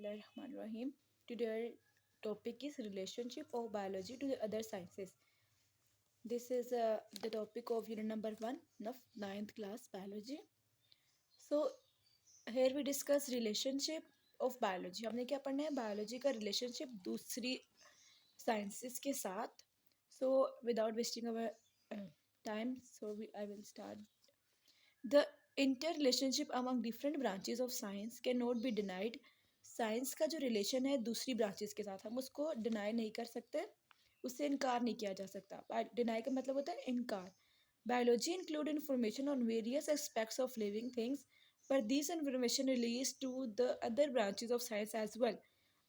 Bismillahirrahmanirrahim. Today topic is relationship of biology to the other sciences. This is the topic of unit number 1 of 9th class biology. So here we discuss relationship of biology. हमने क्या पढ़ना है? Biology का relationship दूसरी sciences के साथ. So without wasting our time, I will start. The interrelationship among different branches of science cannot be denied. Science का जो रिलेशन है दूसरी ब्रांचेस के साथ हम उसको डिनाई नहीं कर सकते, उससे इनकार नहीं किया जा सकता. डिनाई का मतलब होता है इनकार. Biology include information on various aspects of living things पर this information release to the other branches of science as well.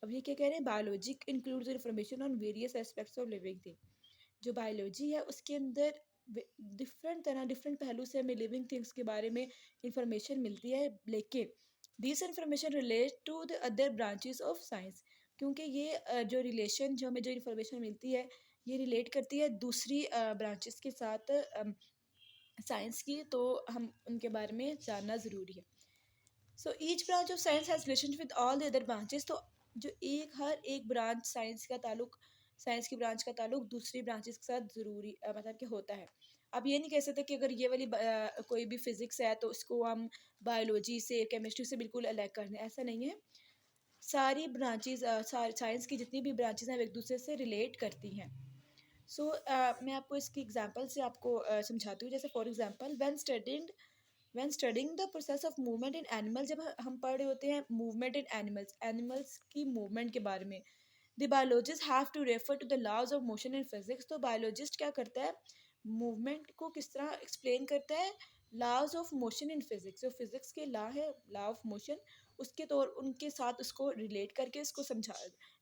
अब ये क्या कह रहे हैं? Biology includes information on various aspects of living thing. जो बायोलॉजी है उसके अंदर डिफरेंट पहलू से हमें लिविंग थिंग्स के बारे में इंफॉर्मेशन मिलती है, लेकिन this information relate to the other branches of science. क्योंकि ये जो रिलेशन जो हमें जो इंफॉर्मेशन मिलती है ये रिलेट करती है दूसरी ब्रांचेस के साथ साइंस की, तो हम उनके बारे में जानना ज़रूरी है. So each branch of science has relation with all the other branches. तो जो हर एक ब्रांच साइंस की ब्रांच का ताल्लुक दूसरी ब्रांचेस के साथ ज़रूरी मतलब कि होता है. अब ये नहीं कह सकते कि अगर ये वाली कोई भी फिज़िक्स है तो उसको हम बायोलॉजी से केमिस्ट्री से बिल्कुल अलग कर दें, ऐसा नहीं है. सारी ब्रांचेस साइंस की जितनी भी ब्रांचेस हैं वो एक दूसरे से रिलेट करती हैं. सो मैं आपको इसकी एग्जांपल से आपको समझाती हूँ. जैसे for example when studying the process of movement in animal, जब हम पढ़ रहे होते हैं मूवमेंट इन एनिमल्स की मूवमेंट के बारे में, the biologist have to refer to the laws of motion in physics. तो बायोलॉजिस्ट क्या करता है? मूवमेंट को किस तरह एक्सप्लेन करता है? Laws of motion in physics, जो फिजिक्स के लॉ है, लॉ ऑफ मोशन, उसके तौर उनके साथ उसको रिलेट करके उसको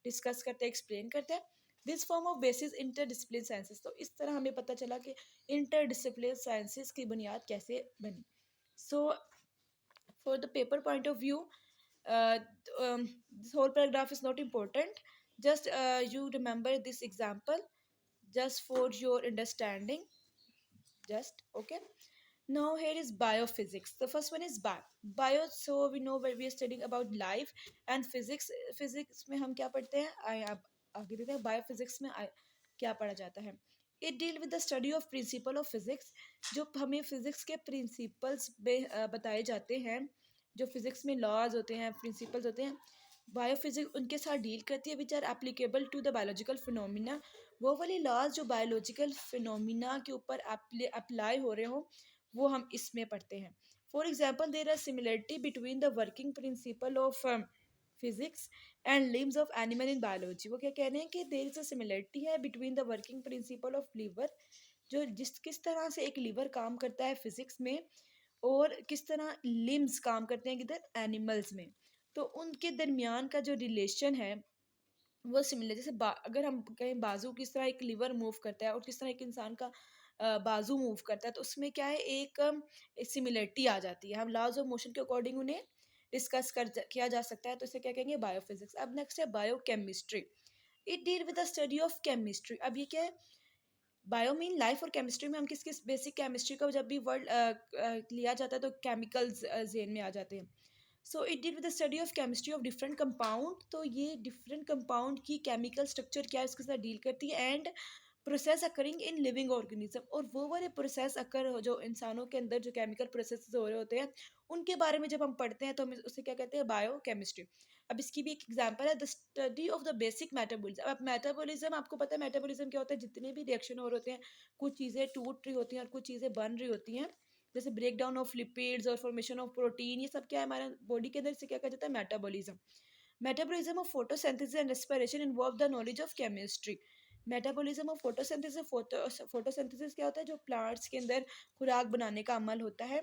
डिस्कस करते हैं, एक्सप्लेन करते हैं. This form of basis interdisciplinary sciences. तो इस तरह हमें पता चला कि इंटरडिसिप्लिन साइंसेस की बुनियाद कैसे बनी. So for the paper point of view, this whole paragraph is not important. Just you remember this example just for your understanding. Just okay. Now here is biophysics. The first one is bio. So we know where we are studying about life and physics में हम क्या पढ़ते हैं? आप आगे देखते हैं biophysics में क्या पढ़ा जाता है. It deal with the study of principal of physics. जो हमें फिजिक्स के प्रिंसिपल्स बताए जाते हैं, जो फिजिक्स में लॉज होते हैं, प्रिंसिपल्स होते हैं, बायोफिजिक्स उनके साथ डील करती है, which are applicable to the biological phenomena. वो वाली लॉज जो बायोलॉजिकल फिनोमिना के ऊपर अप्लाई हो रहे हों वो हम इसमें पढ़ते हैं. For example there are similarity between the working principle of physics and limbs of animal in biology. वो क्या कह रहे हैं कि देर इज अ सिमिलरिटी है between the working principle of lever, जो किस तरह से एक लीवर काम करता है फिजिक्स में और किस तरह लिम्स काम करते हैं किधर, एनिमल्स में. तो उनके दरमियान का जो रिलेशन है वो सिमिलर. जैसे अगर हम कहें बाजू किस तरह एक लीवर मूव करता है और किस तरह एक इंसान का बाजू मूव करता है, तो उसमें क्या है, एक सिमिलरिटी आ जाती है. हम लॉज ऑफ मोशन के अकॉर्डिंग उन्हें डिस्कस किया जा सकता है. तो इसे क्या कहेंगे? बायोफिजिक्स. अब नेक्स्ट है biochemistry. It deal with the study of chemistry. अब ये क्या है? बायो मीन लाइफ और केमिस्ट्री में हम किस किस बेसिक केमिस्ट्री का जब भी वर्ड लिया जाता है तो केमिकल्स जेन में आ जाते हैं. So it deal with the study of chemistry of different compound. तो ये डिफरेंट कंपाउंड की केमिकल स्ट्रक्चर क्या है उसके साथ डील करती है. And process occurring in living organism. और वो वाले प्रोसेस अकर जो इंसानों के अंदर जो केमिकल प्रोसेस हो रहे होते हैं उनके बारे में जब हम पढ़ते हैं तो हम उसे क्या कहते हैं? Bio chemistry. अब इसकी भी एक एग्जांपल है the study of the basic metabolism. अब मेटाबॉलिज्म आपको पता है मेटाबॉलिज्म क्या होता है? जितने भी रिएक्शन हो रहे होते हैं, कुछ चीज़ें टूट रही होती हैं और कुछ चीज़ें बन रही होती हैं, जैसे ब्रेक डाउन ऑफ लिपिड्स और फॉर्मेशन ऑफ प्रोटीन, ये सब क्या है हमारे बॉडी के अंदर से क्या कहा जाता है? Metabolism. Metabolism of photosynthesis and respiration involve the knowledge of chemistry. Metabolism of photosynthesis क्या होता है? जो प्लांट्स के अंदर खुराक बनाने का अमल होता है.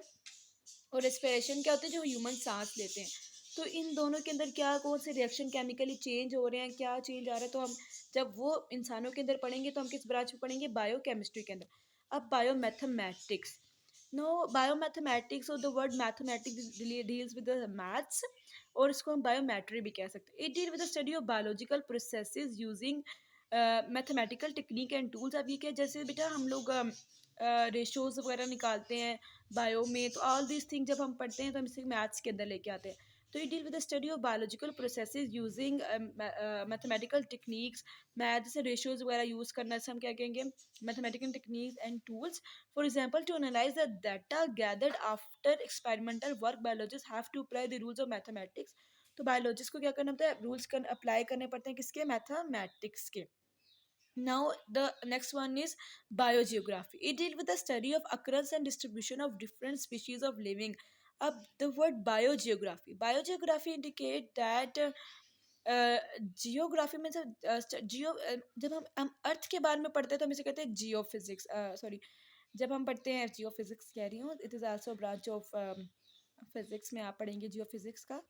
और रेस्पिरेशन क्या होता है? जो ह्यूमन सांस लेते हैं. तो इन दोनों के अंदर क्या कौन से रिएक्शन केमिकली चेंज हो रहे हैं, क्या चेंज आ रहा है, तो हम जब वो इंसानों के अंदर पढ़ेंगे तो हम किस ब्रांच में पढ़ेंगे? बायोकेमिस्ट्री के अंदर. अब बायोमैथमेटिक्स. नो बायोमैथमेटिक्स और the word mathematics deals with the maths, और इसको हम बायोमेट्री भी कह सकते हैं. It deal with the study of biological processes using mathematical technique and tools. अब ये क्या, जैसे बेटा हम लोग रेशोज वगैरह निकालते हैं बायो में, तो ऑल दिस थिंग जब हम पढ़ते हैं तो हम इसे मैथ्स के अंदर लेके आते हैं. तो ये deal with the study of biological processes using mathematical techniques, math जैसे रेशियोज वगैरह यूज करना से हम क्या कहेंगे, mathematical techniques and tools. For example, to analyse the data gathered after experimental work, biologist have to apply the rules of mathematics. तो biologist को क्या करना पड़ता है, रूल्स अप्लाई करने पड़ते हैं किसके, मैथमेटिक्स के. Now the next one is biogeography. It deals with the study of occurrence and distribution of different species of living. अब the word biogeography indicate that geography में जब हम अर्थ के बारे में पढ़ते हैं तो हम इसे कहते हैं जियोफिजिक्स, सॉरी, जब हम पढ़ते हैं जियोफिजिक्स कह रही हूँ, it is also branch of physics में आप पढ़ेंगे जियोफिजिक्स का.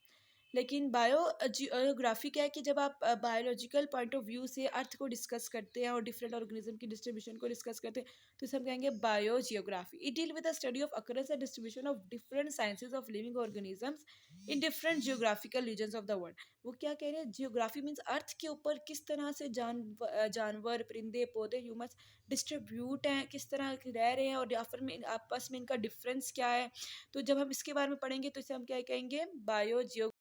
लेकिन जियोग्राफी क्या है कि जब आप बायोलॉजिकल पॉइंट ऑफ व्यू से अर्थ को डिस्कस करते हैं और डिफरेंट ऑर्गेनिज्म की डिस्ट्रीब्यूशन को डिस्कस करते हैं तो इसे हम कहेंगे biogeography. It deal with the study of occurrence and distribution of different sciences of living organisms in different geographical regions of the world. वो क्या कह रहे हैं, जियोग्राफी मीन्स अर्थ के ऊपर किस तरह से जानवर, परिंदे, पौधे, ह्यूमंस डिस्ट्रीब्यूट हैं, किस तरह रह रहे हैं और या फिर में आपस में इनका डिफरेंस क्या है. तो जब हम इसके बारे में पढ़ेंगे तो इसे हम क्या कहेंगे, बायोजियो